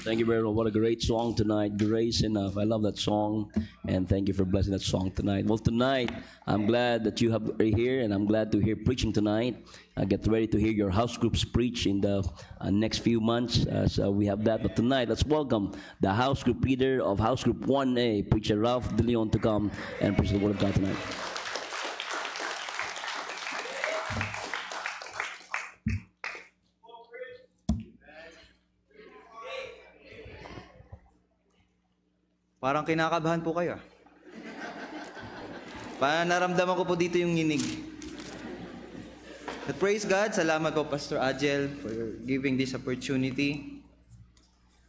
Thank you very much. What a great song tonight. Grace Enough. I love that song. And thank you for blessing that song tonight. Well, tonight, I'm glad that you are here, and I'm glad to hear preaching tonight. Get ready to hear your house groups preach in the next few months as we have that. But tonight, let's welcome the house group leader of House Group 1A, Preacher Ralph De Leon, to come and preach the Word of God tonight. Parang kinakabahan po kayo. Parang naramdaman ko po dito yung nginig. But praise God, salamat po Pastor Agel for giving this opportunity.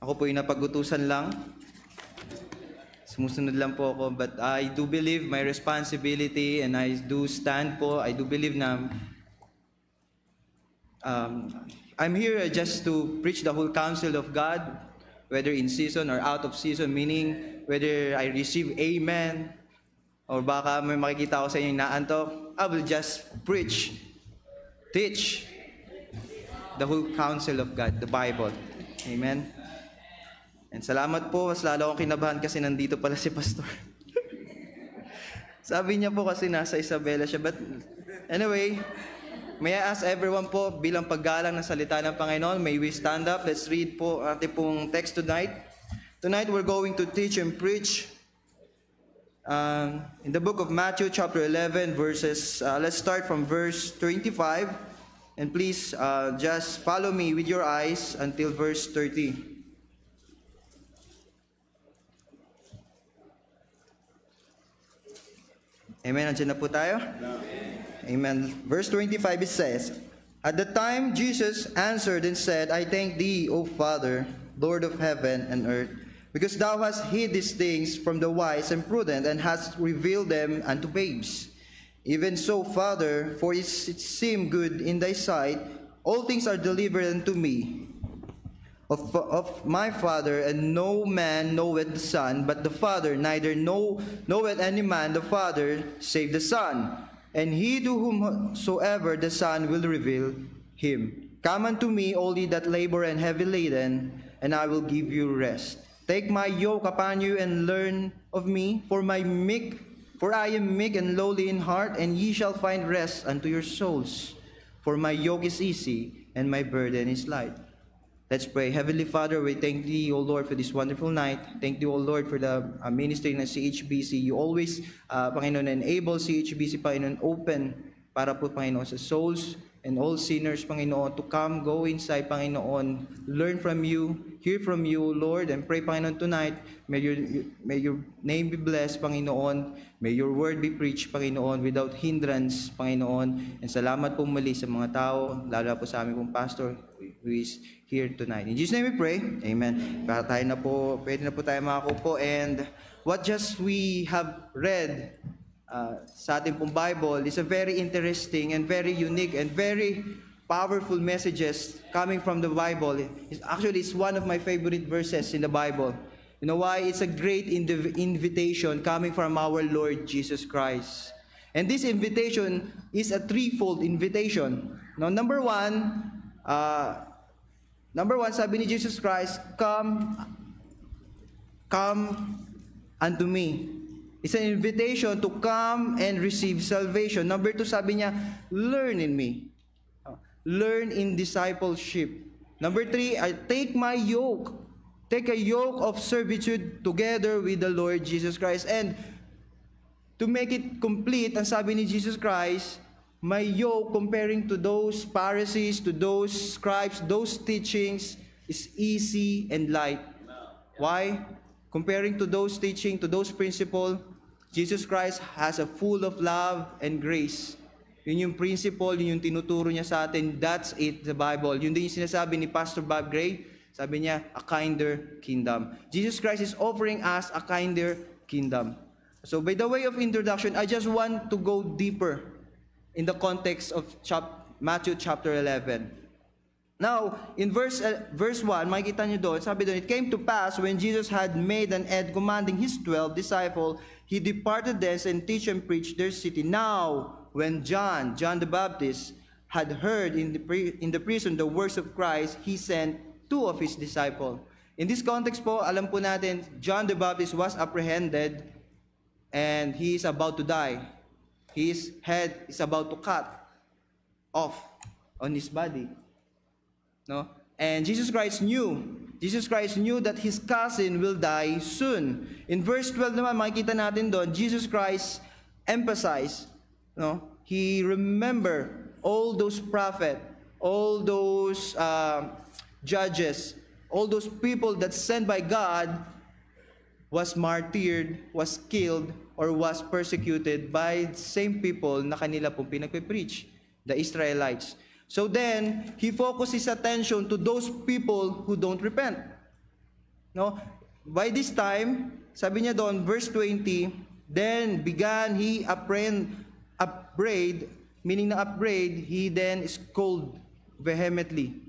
Ako po yung napag-utusan lang. Sumusunod lang po ako. But I do believe my responsibility and I do stand po. I do believe na I'm here just to preach the whole counsel of God, whether in season or out of season, meaning whether I receive amen or baka may makikita ko sa inyo inaantok, I will just preach, teach the whole counsel of God, the Bible. Amen. And salamat po, mas lalo akong kinabahan kasi nandito pala si Pastor. Sabi niya po kasi nasa Isabela siya. But anyway, may I ask everyone po, bilang paggalang ng salita ng Panginoon, may we stand up? Let's read po ating pong text tonight. Tonight we're going to teach and preach in the book of Matthew chapter 11 verses, let's start from verse 25. And please just follow me with your eyes until verse 30. Amen. Nandiyan na po tayo? Amen. Verse 25 it says, "At the time Jesus answered and said, I thank thee, O Father, Lord of heaven and earth, because thou hast hid these things from the wise and prudent, and hast revealed them unto babes. Even so, Father, for it seemed good in thy sight, all things are delivered unto me of my Father, and no man knoweth the Son, but the Father, neither knoweth any man the Father, save the Son, and he to whomsoever the Son will reveal him. Come unto me, all ye that labor and heavy laden, and I will give you rest. Take my yoke upon you and learn of me, for I am meek and lowly in heart, and ye shall find rest unto your souls. For my yoke is easy and my burden is light." Let's pray. Heavenly Father, we thank thee, O Lord, for this wonderful night. Thank thee, O Lord, for the ministry ng CHBC. You always, Panginoon, enable CHBC, Panginoon, open para po, Panginoon, sa souls and all sinners, Panginoon, to come, go inside, Panginoon, learn from you, hear from you, Lord, and pray, Panginoon, tonight, may your name be blessed, Panginoon, may your word be preached, Panginoon, without hindrance, Panginoon, and salamat po muli sa mga tao, lalo na po sa aming pong pastor, who is here tonight. In Jesus' name we pray, amen. Para tayo na po, pwede na po tayo makakupo, and what just we have read, sa ating pong Bible is a very interesting and very unique and very powerful messages coming from the Bible. It's one of my favorite verses in the Bible. You know why? It's a great invitation coming from our Lord Jesus Christ. And this invitation is a threefold invitation. Now, number one, sabi ni Jesus Christ, come unto me. It's an invitation to come and receive salvation. Number two, sabi niya, learn in me. Learn in discipleship. Number three, I take my yoke. Take a yoke of servitude together with the Lord Jesus Christ. And to make it complete, ang sabi ni Jesus Christ, my yoke comparing to those Pharisees, to those scribes, those teachings is easy and light. Why? Comparing to those teaching, to those principles, Jesus Christ has a full of love and grace. Yun yung principle, yun yung tinuturo niya sa atin. That's it, the Bible. Yun din yung sinasabi ni Pastor Bob Gray. Sabi niya, a kinder kingdom. Jesus Christ is offering us a kinder kingdom. So by the way of introduction, I just want to go deeper in the context of Matthew chapter 11. Now, in verse 1, makikita niyo doon, sabi doon, it came to pass when Jesus had made an end commanding his 12 disciples, he departed thence and teach and preach their city. Now, when John the Baptist, had heard in the prison the works of Christ, he sent 2 of his disciples, In this context po, alam po natin, John the Baptist was apprehended and he is about to die. His head is about to cut off on his body. No? And Jesus Christ knew that his cousin will die soon. In verse 12 naman, makikita natin doon, Jesus Christ emphasized, no? He remember all those prophets, all those judges, all those people that sent by God was martyred, was killed, or was persecuted by the same people na kanila pong pinagpe-preach, the Israelites. So then, he focused his attention to those people who don't repent. No? By this time, sabi niya doon, verse 20, then began he upbraid, meaning na upbraid, he then scolded vehemently.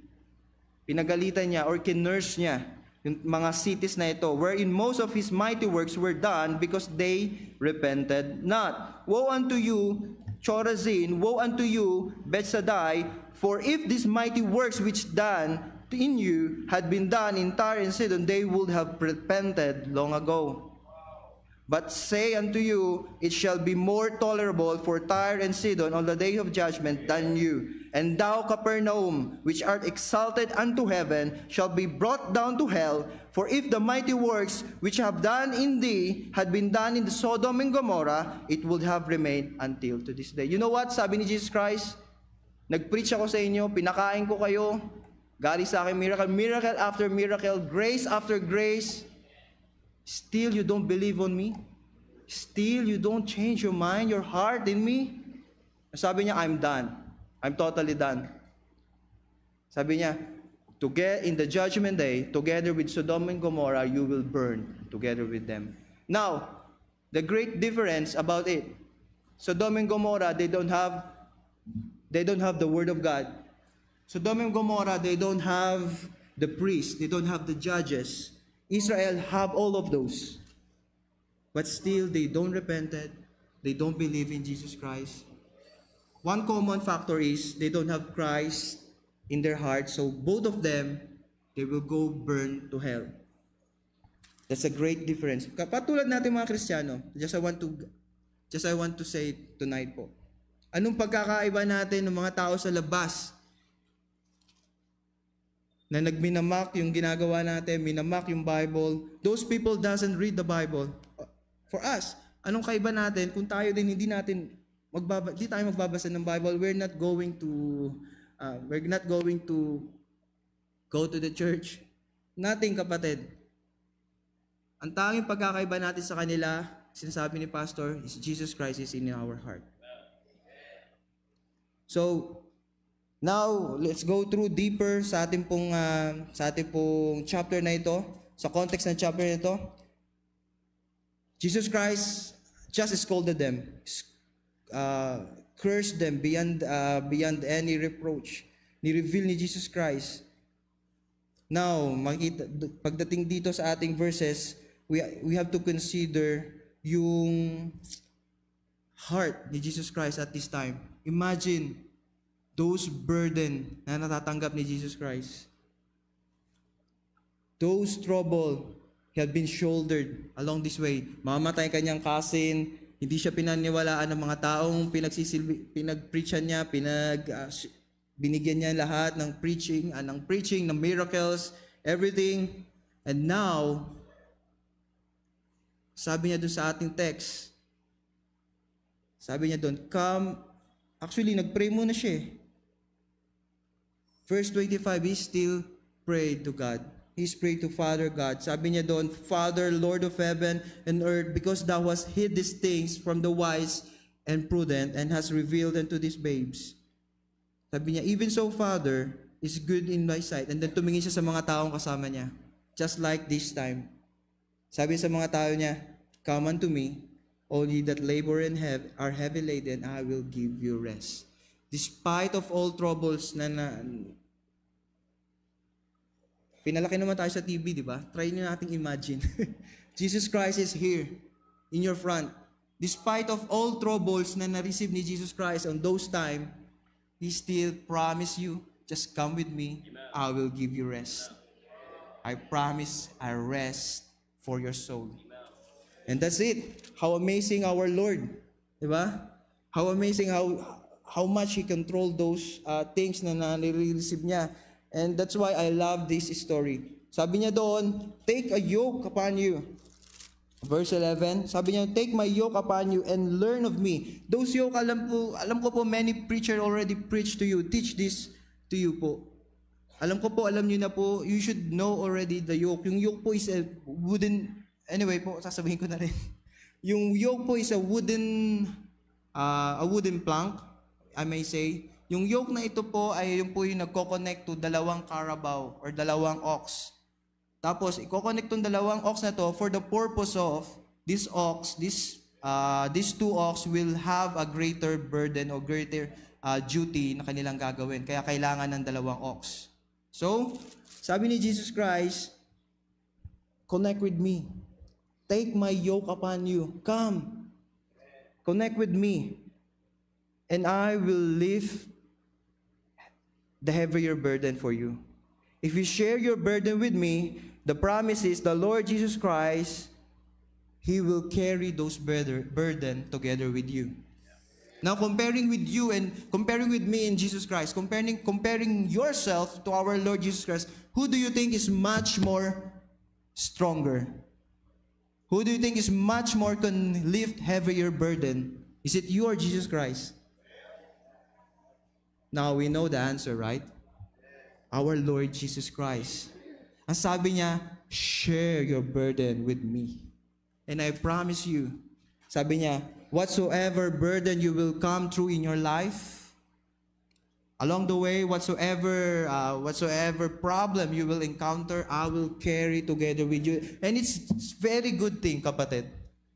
Pinagalitan niya or kinurse niya yung mga cities na ito, wherein most of his mighty works were done because they repented not. Woe unto you, Chorazin, woe unto you, Bethsaida, for if these mighty works which done in you had been done in Tyre and Sidon, they would have repented long ago. But say unto you, it shall be more tolerable for Tyre and Sidon on the day of judgment than you. And thou, Capernaum, which art exalted unto heaven, shall be brought down to hell. For if the mighty works which have done in thee had been done in the Sodom and Gomorrah, it would have remained until to this day. You know what? Sabi ni Jesus Christ, nag-preach ako sa inyo, pinakain ko kayo, galing sa akin miracle, miracle after miracle, grace after grace. Still you don't believe on me? Still you don't change your mind, your heart in me? Sabi niya, I'm done. I'm totally done. Sabi niya, to get in the judgment day, together with Sodom and Gomorrah, you will burn together with them. Now, the great difference about it, Sodom and Gomorrah, they don't have the word of God. Sodom and Gomorrah, they don't have the priests, they don't have the judges. Israel have all of those. But still, they don't repented. They don't believe in Jesus Christ. One common factor is they don't have Christ in their heart. So both of them, they will go burn to hell. That's a great difference. Katulad natin mga Kristiyano, just I want to say tonight po. Anong pagkakaiba natin ng mga tao sa labas na nagminamak yung ginagawa natin, minamak yung Bible? Those people doesn't read the Bible. For us, anong kaiba natin kung tayo din hindi tayo magbabasa ng Bible? We're not going to go to the church. Nothing, kapatid. Ang tanging pagkakaiba natin sa kanila, sinasabi ni Pastor, is Jesus Christ is in our heart. So, now, let's go through deeper sa ating pong chapter na ito, sa context ng chapter na ito. Jesus Christ just scolded them, cursed them beyond any reproach. Ni-reveal ni Jesus Christ. Now, pagdating dito sa ating verses, we have to consider yung heart ni Jesus Christ at this time. Imagine those burden na natatanggap ni Jesus Christ. Those trouble had been shouldered along this way. Mamatay kanyang cousin, hindi siya pinaniwalaan ng mga taong pinagpreachan niya, binigyan niya lahat ng preaching, ng miracles, everything. And now, sabi niya doon sa ating text, sabi niya doon, come, actually nagpray muna siya eh. Verse 25, he still prayed to God. He prayed to Father God. Sabi niya doon, Father, Lord of heaven and earth, because thou hast hid these things from the wise and prudent and hast revealed unto these babes. Sabi niya, even so, Father, is good in thy sight. And then tumingin siya sa mga taong kasama niya. Just like this time. Sabi sa mga tao niya, come unto me, all ye that labor and are heavy laden, I will give you rest. Despite of all troubles na pinalaki naman tayo sa TV, di ba? Try nyo nating imagine. Jesus Christ is here in your front. Despite of all troubles na na-receive ni Jesus Christ on those time, He still promised you, just come with me, I will give you rest. I promise a rest for your soul. And that's it. How amazing our Lord. Diba? How amazing how much He controlled those things na nare-receive niya. And that's why I love this story. Sabi niya doon, take a yoke upon you. Verse 11, sabi niya, take my yoke upon you and learn of me. Those yoke, alam ko po, many preacher already preached to you. Teach this to you po. Alam ko po, alam niyo na po, you should know already the yoke. Yung yoke po is a wooden, anyway po, sasabihin ko na rin. Yung yoke po is a wooden plank, I may say. Yung yoke na ito po ay yung po yung nagko-connect to dalawang carabao or dalawang ox. Tapos, i-connect tong dalawang ox na to for the purpose of these two ox will have a greater burden or greater duty na kanilang gagawin. Kaya kailangan ng dalawang ox. So, sabi ni Jesus Christ, connect with me. Take my yoke upon you. Come. Connect with me. And I will lift the heavier burden for you. If you share your burden with me, the promise is the Lord Jesus Christ, He will carry those burden together with you. Now, comparing with you and comparing with me and Jesus Christ, comparing yourself to our Lord Jesus Christ, who do you think is much more stronger? Who do you think is much more can lift heavier burden? Is it you or Jesus Christ? Now, we know the answer, right? Our Lord Jesus Christ. Ang sabi niya, share your burden with me. And I promise you, sabi niya, whatsoever burden you will come through in your life, along the way, whatsoever problem you will encounter, I will carry together with you. And it's very good thing, kapatid.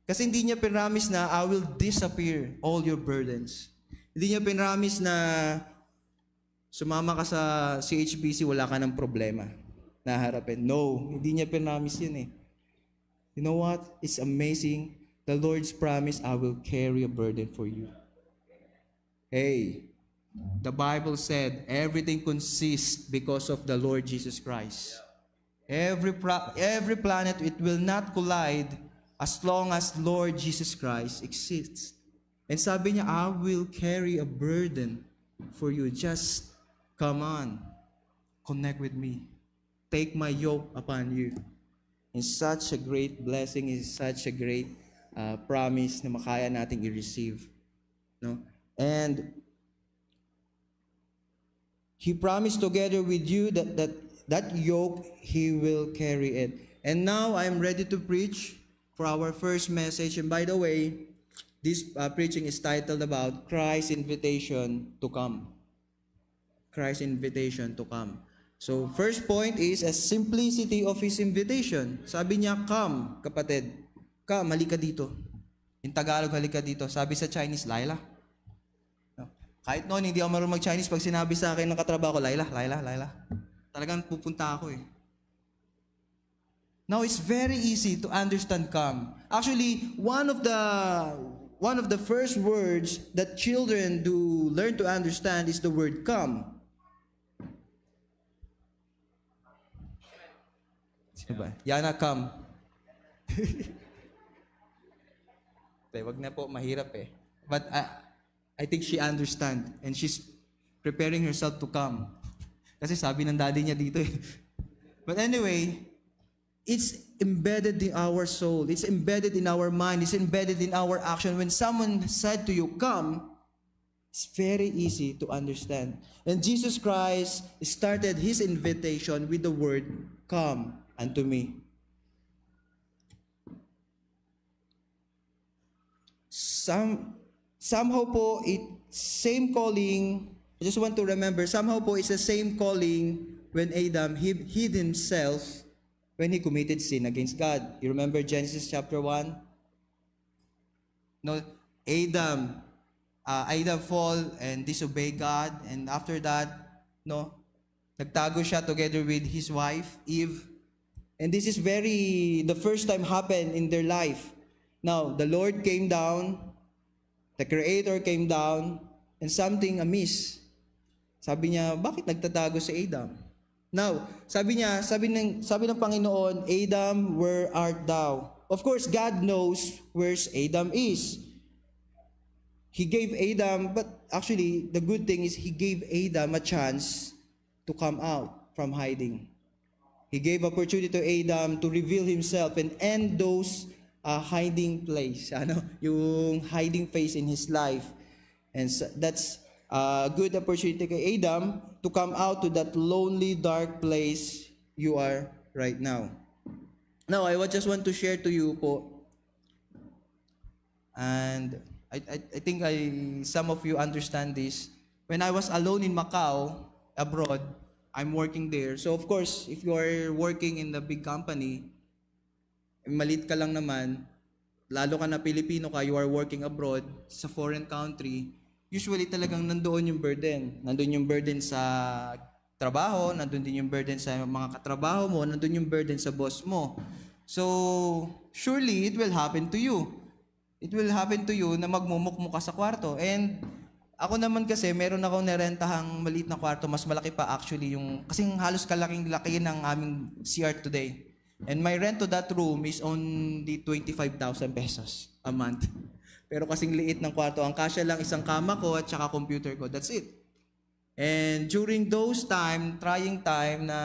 Kasi hindi niya pinramis na, I will disappear all your burdens. Hindi niya pinramis na, sumama ka sa CHBC, wala ka ng problema na harapin. No, hindi niya pinramis yun eh. You know what? It's amazing. The Lord's promise, I will carry a burden for you. Hey, the Bible said everything consists because of the Lord Jesus Christ. Every planet, it will not collide as long as Lord Jesus Christ exists. And sabi niya, I will carry a burden for you. Just come on. Connect with me. Take my yoke upon you. It's such a great blessing. It's such a great promise na makaya nating i-receive. No? And He promised together with you that yoke, He will carry it. And now I'm ready to preach for our first message. And by the way, this preaching is titled about Christ's invitation to come. Christ's invitation to come. So, first point is a simplicity of His invitation. Sabi niya, come, kapatid. Come, halika dito. In Tagalog, halika dito. Sabi sa Chinese, Laila. No. Kahit noon, hindi ako marunong mag-Chinese. Pag sinabi sa akin ng katrabaho ko, Laila. Talagang pupunta ako eh. Now, it's very easy to understand come. Actually, one of the first words that children do learn to understand is the word come. Diba? Yana, come. Wag na po, mahirap eh. But I think she understands and she's preparing herself to come. Kasi sabi ng daddy niya dito eh. But anyway, it's embedded in our soul. It's embedded in our mind. It's embedded in our action. When someone said to you, come, it's very easy to understand. And Jesus Christ started His invitation with the word, come unto me. Somehow po, same calling, I just want to remember, somehow po it's the same calling when Adam hid himself when he committed sin against God. You remember Genesis chapter 1? No, Adam fall and disobey God, and after that, no, nagtago siya together with his wife, Eve. And this is the first time happened in their life. Now, the Lord came down, the Creator came down, and something amiss. Sabi niya, bakit nagtatago si Adam? Now, sabi ng Panginoon, Adam, where art thou? Of course, God knows where Adam is. He gave Adam, but actually, the good thing is He gave Adam a chance to come out from hiding. He gave opportunity to Adam to reveal himself and end those hiding place, yung hiding phase in his life. And so, that's a good opportunity kay Adam to come out to that lonely, dark place you are right now. Now, I just want to share to you po, and I think some of you understand this. When I was alone in Macau, abroad, I'm working there. So of course, if you are working in the big company, malit ka lang naman, lalo ka na Pilipino ka, you are working abroad sa foreign country, usually talagang nandoon yung burden. Nandoon yung burden sa trabaho, nandoon din yung burden sa mga katrabaho mo, nandoon yung burden sa boss mo. So, surely it will happen to you. It will happen to you na magmumukmuk ka sa kwarto. And ako naman kasi, meron akong nerentahang maliit na kwarto, mas malaki pa actually yung, kasing halos kalaking-laki ng aming CR today. And my rent to that room is only 25,000 pesos a month. Pero kasing liit ng kwarto, ang kasya lang isang kama ko at saka computer ko, that's it. And during those trying time na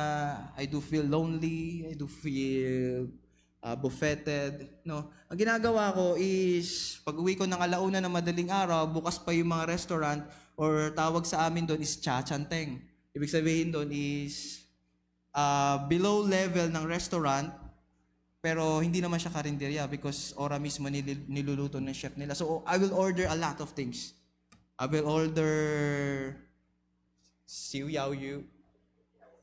I do feel lonely, I do feel buffeted, no? Ang ginagawa ko is, pag uwi ko ng alauna na madaling araw, bukas pa yung mga restaurant, or tawag sa amin doon is chachanteng. Ibig sabihin doon is below level ng restaurant, pero hindi naman siya karinderya because ora mismo niluluto ng chef nila. So, I will order a lot of things. I will order siu yao yu,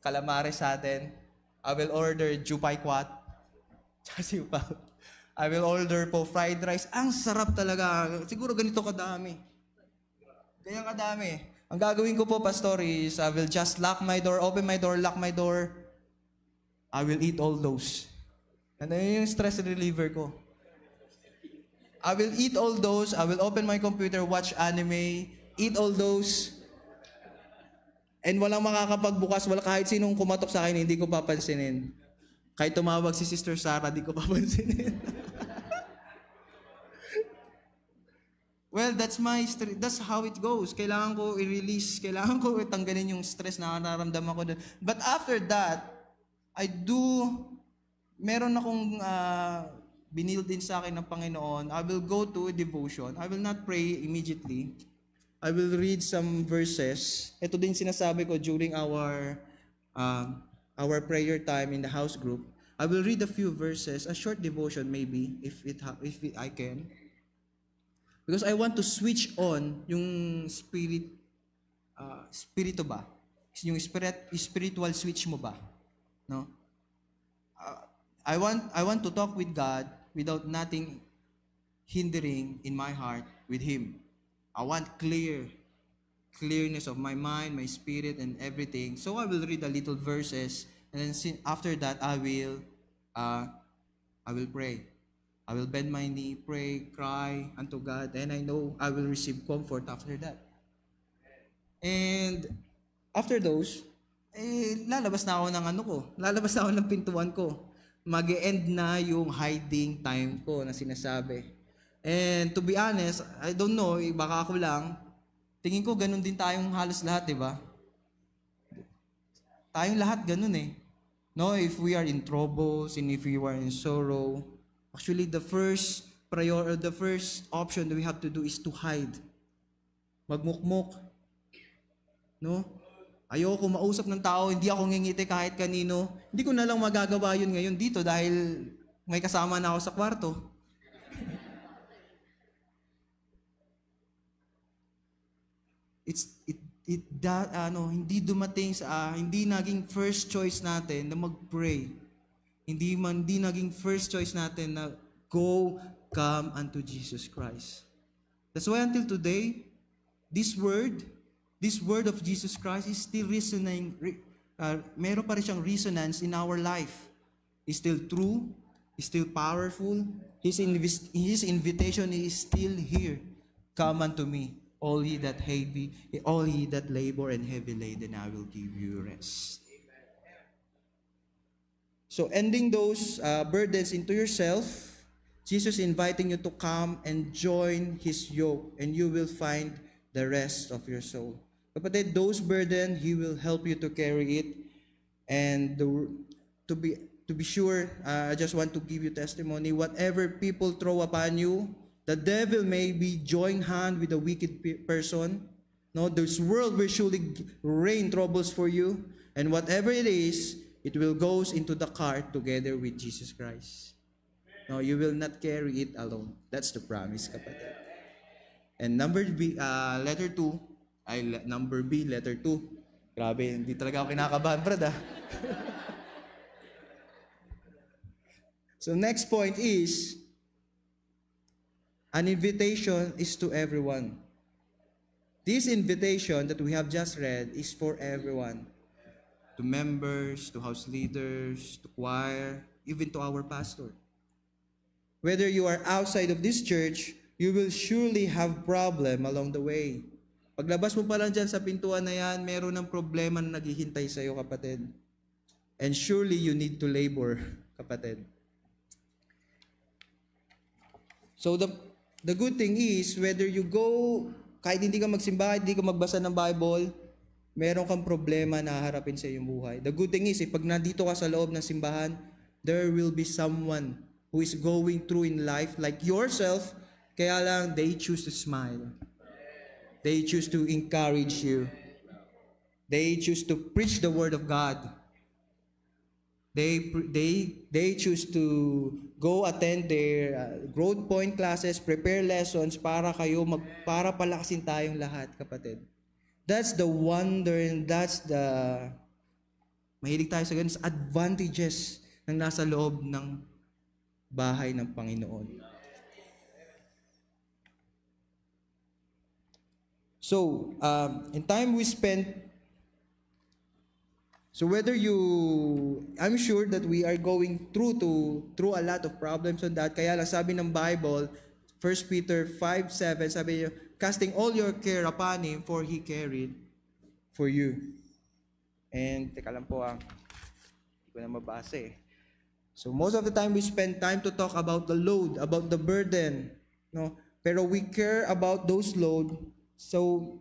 calamares sa atin. I will order jupay kwat. I will order po fried rice. Ang sarap talaga. Siguro ganito kadami. Ganyan kadami. Ang gagawin ko po, pastor, is I will just lock my door, open my door, lock my door. I will eat all those. And yun yung stress reliever ko. I will eat all those. I will open my computer, watch anime, eat all those. And walang makakapagbukas, wala kahit sinong kumatok sa akin, hindi ko papansinin. Kahit tumawag si Sister Sarah, di ko papansinin. Well, that's how it goes. Kailangan ko i-release, kailangan ko tanggalin yung stress na nararamdaman ko doon. But after that, meron akong binil din sa akin ng Panginoon. I will go to a devotion. I will not pray immediately. I will read some verses. Ito din sinasabi ko during our prayer time in the house group. I will read a few verses, a short devotion maybe, if I can. Because I want to switch on yung spirito ba? Yung spiritual switch mo ba? No? I want to talk with God without nothing hindering in my heart with Him. I want clearness of my mind, my spirit, and everything. So I will read a little verses, and then after that I will pray. I will bend my knee, pray, cry unto God, and I know I will receive comfort after that. And after those, lalabas na ako ng lalabas na ako ng pintuan ko. Mag-e-end na yung hiding time ko na sinasabi. And to be honest, I don't know, baka ako lang, tingin ko ganun din tayong halos lahat, di ba? Tayong lahat ganun eh. No, if we are in troubles and if we are in sorrow, actually the first option that we have to do is to hide. Magmukmok. No? Ayoko mausap ng tao, hindi ako ngingiti kahit kanino. Hindi ko na lang magagawa yun ngayon dito dahil may kasama na ako sa kwarto. Hindi naging first choice natin na mag-pray. Hindi naging first choice natin na come unto Jesus Christ. That's why until today, this word of Jesus Christ is still resonating. Meron pa rin siyang resonance in our life. It's still true. It's still powerful. His invitation is still here. Come unto me, all ye that labor and heavy laden, I will give you rest. So ending those burdens into yourself, Jesus is inviting you to come and join His yoke, and you will find the rest of your soul. Kapatid, those burdens, He will help you to carry it. And to be sure, I just want to give you testimony. Whatever people throw upon you, the devil may be join hand with a wicked person. No, this world will surely rain troubles for you, and whatever it is, it will goes into the cart together with Jesus Christ. No, you will not carry it alone. That's the promise, kapatid. And number B, letter 2, number B, letter 2. Grabe, hindi talaga ako kinakabahan, brad, ah. So next point is, an invitation is to everyone. This invitation that we have just read is for everyone. To members, to house leaders, to choir, even to our pastor. Whether you are outside of this church, you will surely have problem along the way. Paglabas mo pa lang dyan sa pintuan na yan, meron ng problema na naghihintay sa iyo, kapatid. And surely you need to labor, kapatid. So the good thing is, whether you go, kahit hindi ka magsimba, hindi ka magbasa ng Bible, meron kang problema na haharapin sa iyong buhay. The good thing is, pag nandito ka sa loob ng simbahan, there will be someone who is going through in life like yourself, kaya lang they choose to smile. They choose to encourage you. They choose to preach the Word of God. They choose to go attend their growth point classes, prepare lessons para para palakasin tayong lahat, kapatid. That's the wonder, and that's the mahilig tayo sa ganun, advantages ng nasa loob ng bahay ng Panginoon. So, in time we spent, so whether I'm sure that we are going through a lot of problems on that. Kaya lang sabi ng Bible, 1 Peter 5:7, sabi niya, casting all your care upon Him, for He carried for you. And, teka lang po hindi ko na mabasa eh. So, most of the time we spend time to talk about the load, about the burden. No? Pero we care about those load. So,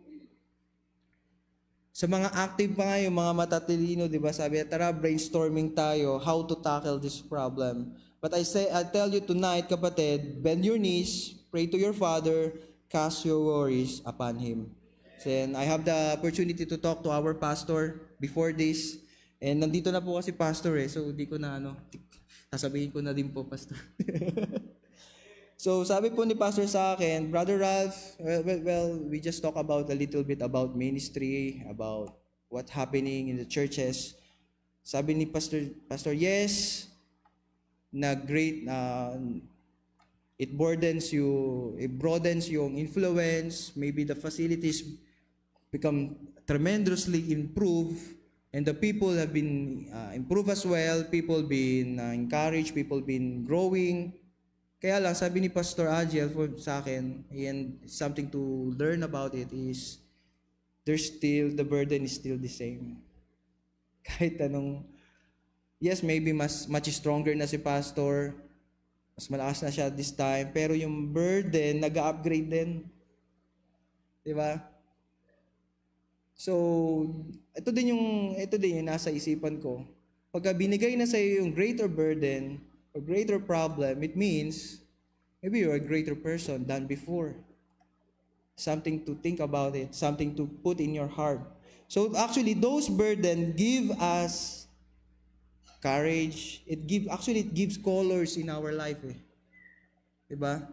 sa mga active pa nga yung mga matatalino, di ba? Sabi, tara, brainstorming tayo how to tackle this problem. But I tell you tonight, kapatid, bend your knees, pray to your Father, cast your worries upon Him. And I have the opportunity to talk to our pastor before this. And nandito na po kasi pastor so di ko na sasabihin ko na din po, pastor. So, sabi po ni pastor sa akin, Brother Ralph, well, we just talk about a little bit about ministry, about what's happening in the churches. Sabi ni pastor, yes, na great, it broadens yung influence, maybe the facilities become tremendously improved, and the people have been improved as well, people been encouraged, people been growing. Kaya lang, sabi ni Pastor Ajiel sa akin, and something to learn about it is, the burden is still the same. Kahit anong, yes, maybe much stronger na si Pastor, mas malakas na siya this time, pero yung burden, nag-upgrade din. Diba? So, ito din yung nasa isipan ko. Pagka binigay na sa iyo yung greater burden, a greater problem, it means maybe you're a greater person than before. Something to think about it, something to put in your heart. So actually, those burdens give us courage. It gives colors in our life. Diba?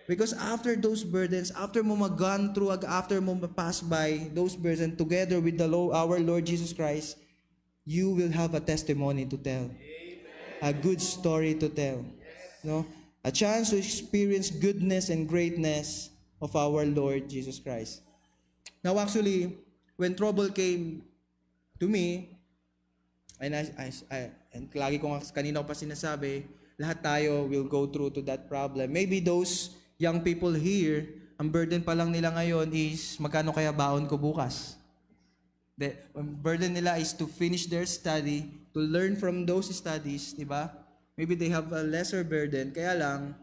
Because after those burdens, after mo mag-gone through, after mo pass by those burdens together with our Lord Jesus Christ, you will have a testimony to tell. A good story to tell. No? A chance to experience goodness and greatness of our Lord Jesus Christ. Now actually, when trouble came to me, and lagi ko kanina pa sinasabi, lahat tayo will go through to that problem. Maybe those young people here, ang burden pa lang nila ngayon is, magkano kaya baon ko bukas? Ang burden nila is to finish their study, to learn from those studies, di ba? Maybe they have a lesser burden, kaya lang,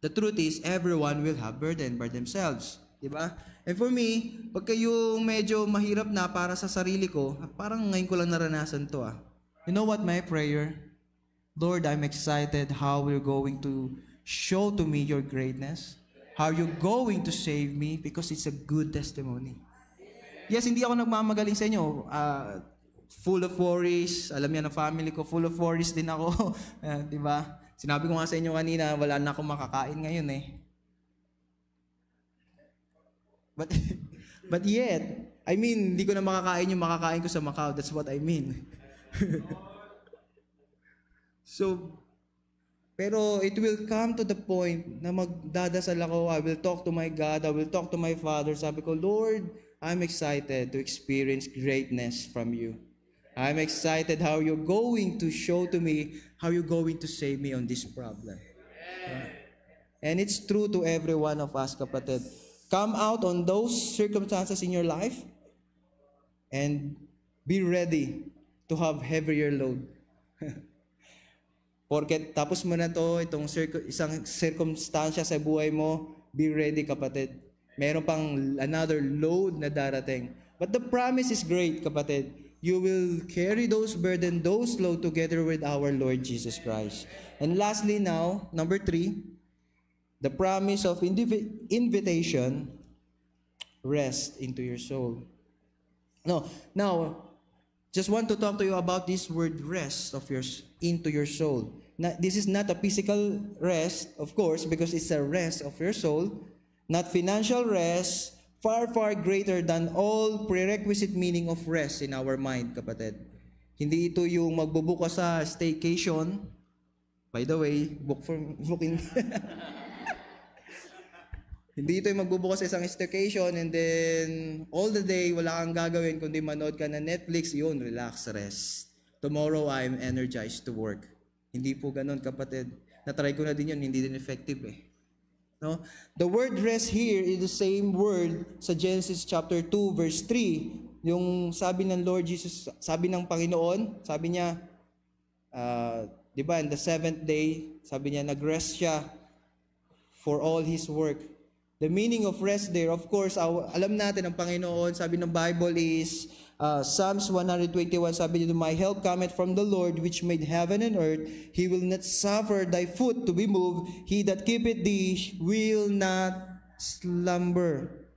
the truth is, everyone will have burden by themselves, di ba? And for me, pagka yung medyo mahirap na para sa sarili ko, parang ngayon ko lang naranasan to You know what my prayer? Lord, I'm excited how you're going to show to me your greatness, how you're going to save me, because it's a good testimony. Yes, hindi ako nagmamagaling sa inyo. Full of worries. Alam niya na family ko, full of worries din ako. Di ba? Sinabi ko nga sa inyo kanina, wala na akong makakain ngayon But yet, I mean, hindi ko na makakain yung makakain ko sa Macau. That's what I mean. Pero it will come to the point na magdadasal ako. I will talk to my God. I will talk to my Father. Sabi ko, Lord, I'm excited to experience greatness from you. I'm excited how you're going to show to me how you're going to save me on this problem. And it's true to every one of us, kapatid. Come out on those circumstances in your life and be ready to have heavier load. Porket tapos mo na to, itong isang circumstansya sa buhay mo, be ready, kapatid. Meron pang another load na darating. But the promise is great, kapatid. You will carry those burden, those load together with our Lord Jesus Christ. And lastly now, number 3, the promise of invitation, rest into your soul. Now, just want to talk to you about this word rest of yours into your soul. Now, this is not a physical rest, of course, because it's a rest of your soul. Not financial rest, far, far greater than all prerequisite meaning of rest in our mind, kapatid. Hindi ito yung magbubook ka sa staycation. By the way, booking. Hindi ito yung magbubuka sa isang staycation and then all the day, wala kang gagawin kundi manood ka na Netflix, yun, relax, rest. Tomorrow, I'm energized to work. Hindi po ganun, kapatid. Natry ko na din yun, hindi din effective No? The word rest here is the same word sa Genesis chapter 2 verse 3. Yung sabi ng Lord Jesus, sabi ng Panginoon, sabi niya, di ba, in the 7th day, sabi niya, nag-rest siya for all His work. The meaning of rest there, of course, alam natin ang Panginoon, sabi ng Bible is, Psalms 121, sabi niya, my help cometh from the Lord, which made heaven and earth. He will not suffer thy foot to be moved. He that keepeth thee will not slumber.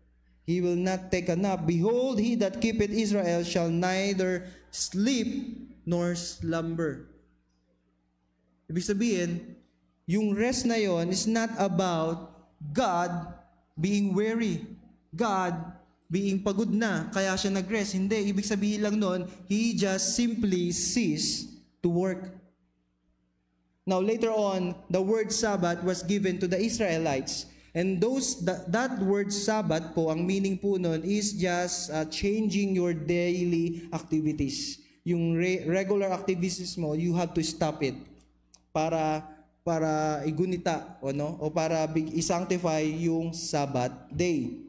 He will not take a nap. Behold, he that keepeth Israel shall neither sleep nor slumber. Ibig sabihin, yung rest na yon is not about God being weary. God being pagod na, kaya siya nag-rest. Hindi, ibig sabihin lang nun, He just simply ceased to work. Now, later on, the word Sabbath was given to the Israelites. And that word Sabbath po, ang meaning po nun is just changing your daily activities. Yung regular activities mo, you have to stop it para igunita o para i-sanctify yung Sabbath day.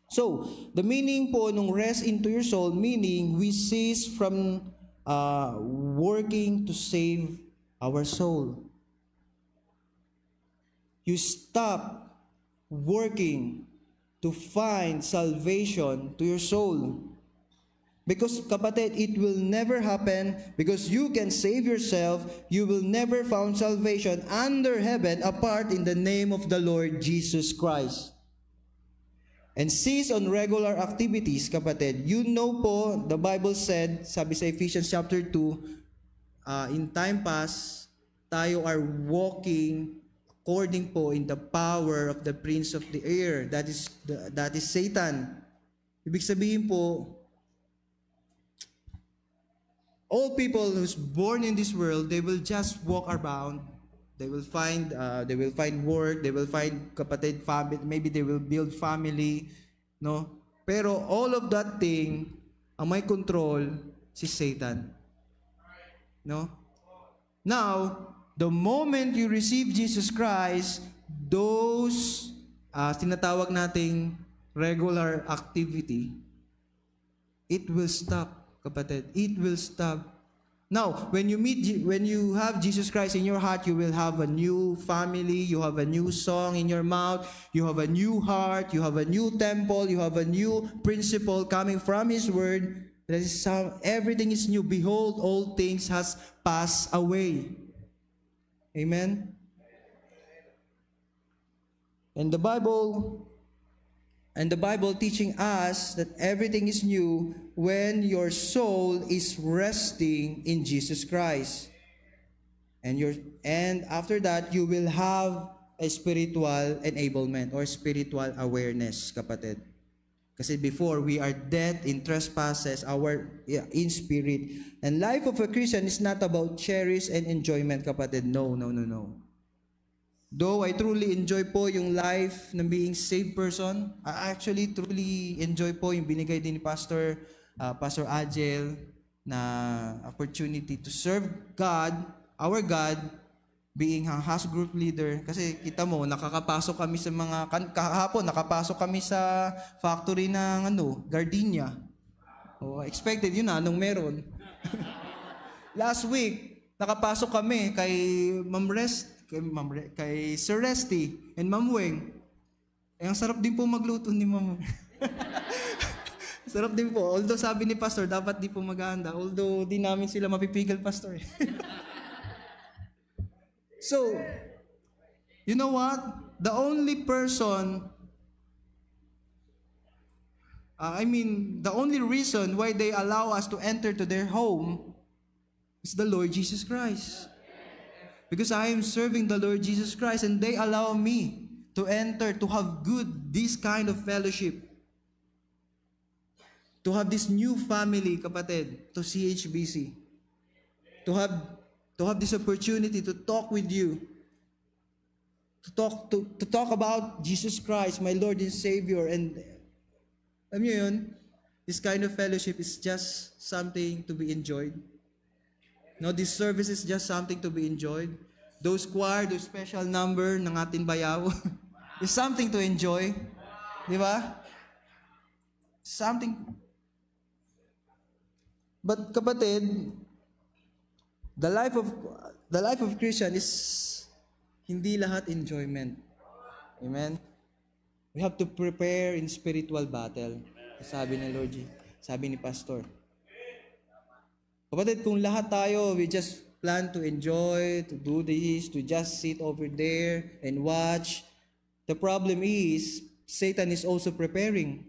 So, the meaning po nung rest into your soul, meaning we cease from working to save our soul. You stop working to find salvation to your soul. Because, kapatid, it will never happen because you can save yourself. You will never find salvation under heaven apart in the name of the Lord Jesus Christ. And cease on regular activities, kapatid. You know po, the Bible said, sabi sa Ephesians chapter 2, in time past, tayo are walking according po in the power of the prince of the air. That is Satan. Ibig sabihin po, all people who's born in this world, they will just walk around. They will find work, they will find kapatid, family, maybe they will build family, no? Pero all of that thing, ang may control si Satan. No? Now, the moment you receive Jesus Christ, those tinatawag nating regular activity, It will stop, kapatid. It will stop. Now, when you have Jesus Christ in your heart, you will have a new family, you have a new song in your mouth, you have a new heart, you have a new temple, you have a new principle coming from His Word. Everything is new. Behold, all things has passed away. Amen? And the Bible teaching us that everything is new when your soul is resting in Jesus Christ. And after that, you will have a spiritual enablement or spiritual awareness, kapatid. Kasi before, we are dead in trespasses, in spirit. And life of a Christian is not about cherish and enjoyment, kapatid. No. Though I truly enjoy po yung life ng being saved person, I actually truly enjoy po yung binigay din ni Pastor Agel na opportunity to serve God, our God, being a house group leader. Kasi kita mo, nakakapasok kami sa kahapon, nakapasok kami sa factory ng gardenia. Expected yun na, anong meron. Last week, nakapasok kami kay kay Sir Resty and Ma'am Weng. Ang sarap din po magluto ni Ma'am. Sarap din po. Although sabi ni Pastor, dapat di po maghahanda. Although di namin sila mapipigil, Pastor. So, you know what? The only person, the only reason why they allow us to enter to their home is the Lord Jesus Christ. Because I am serving the Lord Jesus Christ and they allow me to enter, to have this kind of fellowship. To have this new family, kapatid, to CHBC. To have this opportunity to talk with you. To talk about Jesus Christ, my Lord and Savior. And alam niyo yun, this kind of fellowship is just something to be enjoyed. No, this service is just something to be enjoyed. Those choir, those special number ng ating bayaw is something to enjoy. Di ba? Something. But kapatid, the life of Christian is hindi lahat enjoyment. Amen? We have to prepare in spiritual battle. Sabi ni Lord, sabi ni Pastor. Kapatid, kung lahat tayo, we just plan to enjoy, to do this, to just sit over there and watch. The problem is, Satan is also preparing.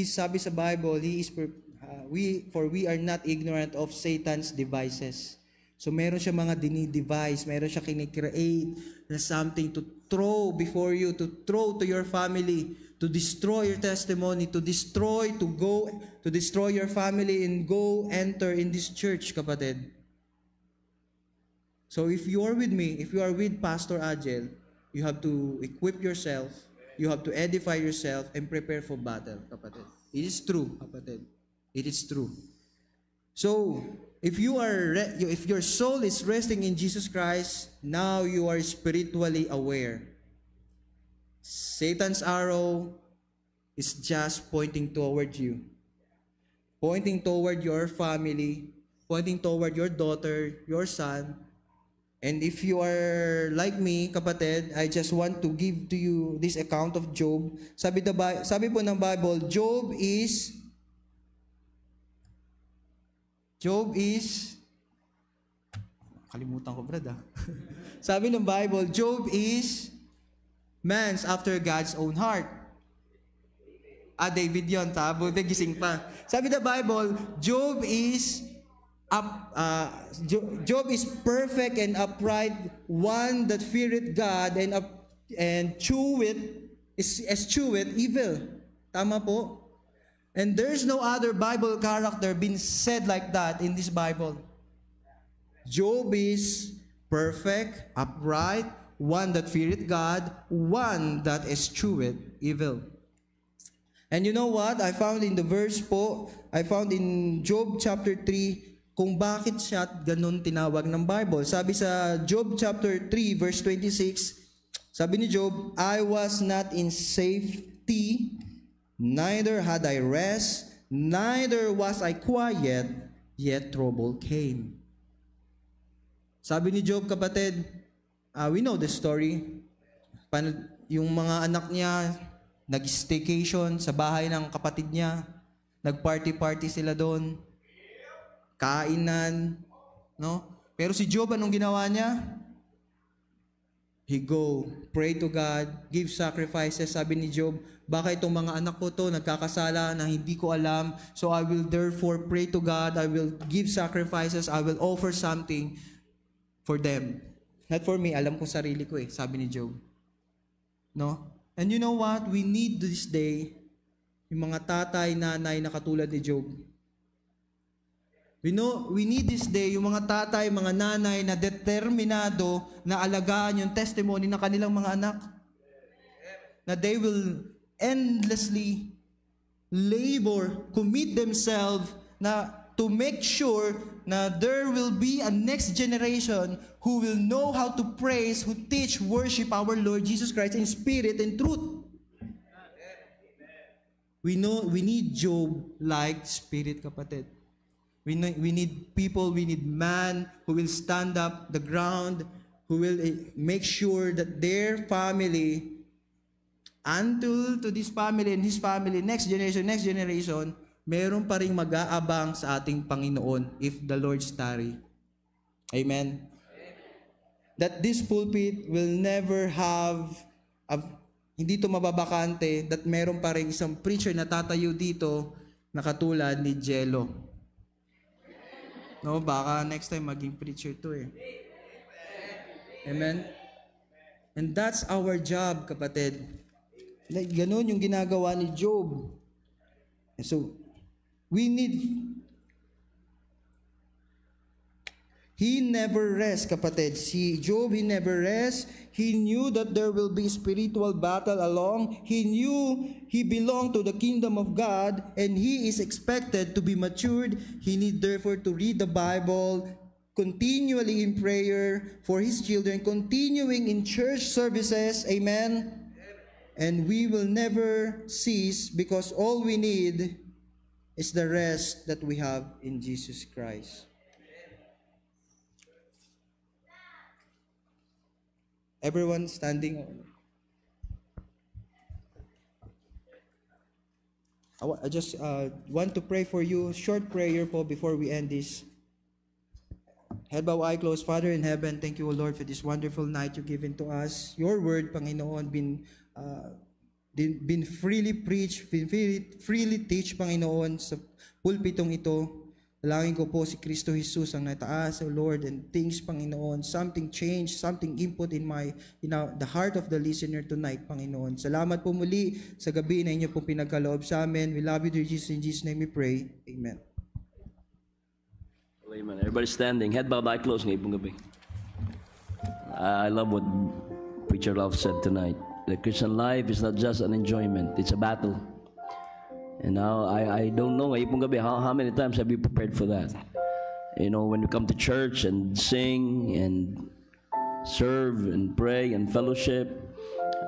Sabi sa Bible, we are not ignorant of Satan's devices. So meron siya mga dini-device, meron siya kini-create na something to throw before you, to throw to your family, to destroy your testimony, to destroy your family and go enter in this church, kapatid. So if you are with me, if you are with Pastor Agel, you have to equip yourself, you have to edify yourself and prepare for battle, kapatid. It is true, kapatid. It is true. So, if your soul is resting in Jesus Christ, now you are spiritually aware. Satan's arrow is just pointing toward you. Pointing toward your family, pointing toward your daughter, your son. And if you are like me, kapatid, I just want to give to you this account of Job. Sabi po ng Bible, Job is kalimutan ko, brad. Sabi ng Bible, Job is man's after God's own heart. David yun, buti gising pa. Sabi ng Bible, Job is perfect and upright, one that feareth God and escheweth evil. Tama po? And there's no other Bible character being said like that in this Bible. Job is perfect, upright, one that feareth God, one that escheweth evil. And you know what? I found in the verse po, I found in Job chapter 3, kung bakit siya ganun tinawag ng Bible. Sabi sa Job chapter 3 verse 26, sabi ni Job, I was not in safety, neither had I rest, neither was I quiet, yet trouble came. Sabi ni Job, kapatid, we know the story. Yung mga anak niya, nag-staycation sa bahay ng kapatid niya. Nag-party-party sila doon. Kainan. No? Pero si Job, anong ginawa niya? He go, pray to God, give sacrifices. Sabi ni Job, baka itong mga anak ko to nagkakasala na hindi ko alam. So I will therefore pray to God. I will give sacrifices. I will offer something for them. Not for me. Alam ko sarili ko sabi ni Job. No? And you know what? We need this day, yung mga tatay, nanay na katulad ni Job. We need this day, yung mga tatay, mga nanay na determinado na alagaan yung testimony ng kanilang mga anak. Na they will endlessly labor, commit themselves na to make sure na there will be a next generation who will know how to praise, who teach, worship our Lord Jesus Christ in spirit and truth. We need Job-like spirit, kapatid. We need people, we need man who will stand up the ground, who will make sure that their family, until to this family and his family, next generation, meron pa ring mag-aabang sa ating Panginoon if the Lord's tarry. Amen? That this pulpit will never have, hindi ito mababakante, that meron pa rin isang preacher na tatayo dito na katulad ni Jello. No, baka next time maging preacher to Amen? And that's our job, kapatid. Like, ganun yung ginagawa ni Job. And so, he never rests, kapatid. Si Job, he never rests. He knew that there will be spiritual battle along. He knew he belonged to the kingdom of God and he is expected to be matured. He need therefore to read the Bible, continually in prayer for his children, continuing in church services. Amen? And we will never cease because all we need is the rest that we have in Jesus Christ. Everyone standing. I just want to pray for you. Short prayer po before we end this. Head bow, eye closed. Father in heaven, thank you, O Lord, for this wonderful night you've given to us. Your word, Panginoon, been freely preached, been freely teach, Panginoon, sa pulpitong ito. Dalangin ko po si Kristo Jesus ang nataas, O Lord, and things, Panginoon, something change, something input in the heart of the listener tonight, Panginoon. Salamat po muli sa gabi na inyo pong pinagkaloob sa amin. We love you, dear Jesus. In Jesus' name we pray. Amen. Amen. Everybody standing, head bowed, eye closed ngayong gabi. I love what Preacher Love said tonight. The Christian life is not just an enjoyment, it's a battle. And now, I don't know, how many times have you prepared for that? You know, when you come to church and sing and serve and pray and fellowship,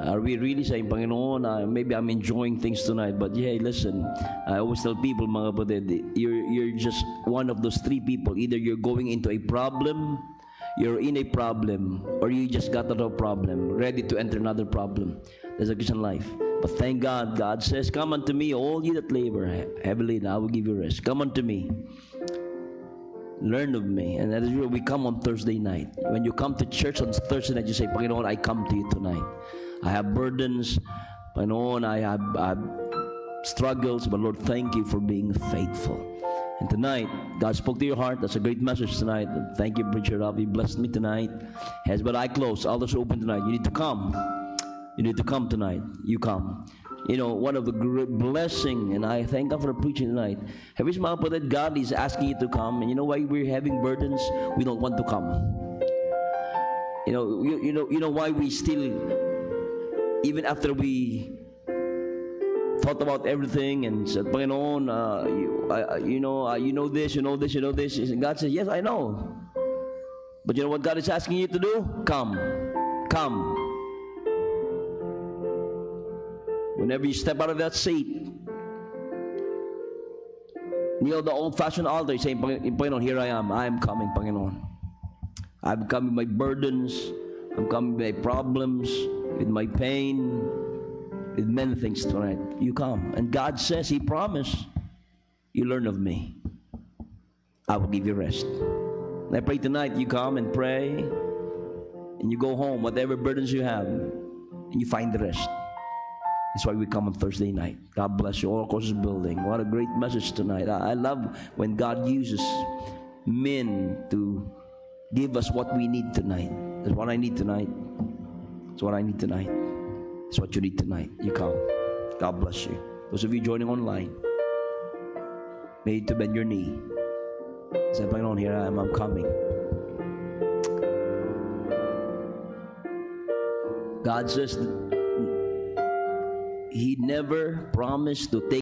are we really saying, Panginoon, maybe I'm enjoying things tonight, but hey, listen, I always tell people, mga kapatid, you're just one of those three people. Either you're going into a problem, you're in a problem, or you just got out of a problem, ready to enter another problem. That's a Christian life. But thank God, God says, come unto me, all ye that labor heavily, and I will give you rest. Come unto me. Learn of me. And that is where we come on Thursday night. When you come to church on Thursday night, you say, Panginoon, I come to you tonight. I have burdens. Panginoon, I have struggles. But Lord, thank you for being faithful. And tonight, God spoke to your heart. That's a great message tonight. And thank you, Preacher Rob. You blessed me tonight. Heads but eye closed. Others open tonight. You need to come. You need to come tonight. You come. You know, one of the great blessing, and I thank God for the preaching tonight. Have you smiled that God is asking you to come? And you know why we're having burdens? We don't want to come. You know why we still, even after we thought about everything and said, Panginoon, you know this, and God says, yes, I know. But you know what God is asking you to do? Come. Whenever you step out of that seat, The old-fashioned altar, saying, Panginoon, here I am coming, Panginoon. I'm coming with my burdens, I'm coming with my problems, with my pain, with many things tonight. You come. And God says, He promised, you learn of me, I will give you rest. And I pray tonight you come and pray, and you go home, whatever burdens you have, and you find the rest. That's why we come on Thursday night. God bless you. All Courses Building. What a great message tonight. I love when God uses men to give us what we need tonight. That's what I need tonight. That's what I need tonight. That's what you need tonight. You come. God bless you. Those of you joining online, may you to bend your knee. Say, Panginoon, here I am. I'm coming. God says He never promised to take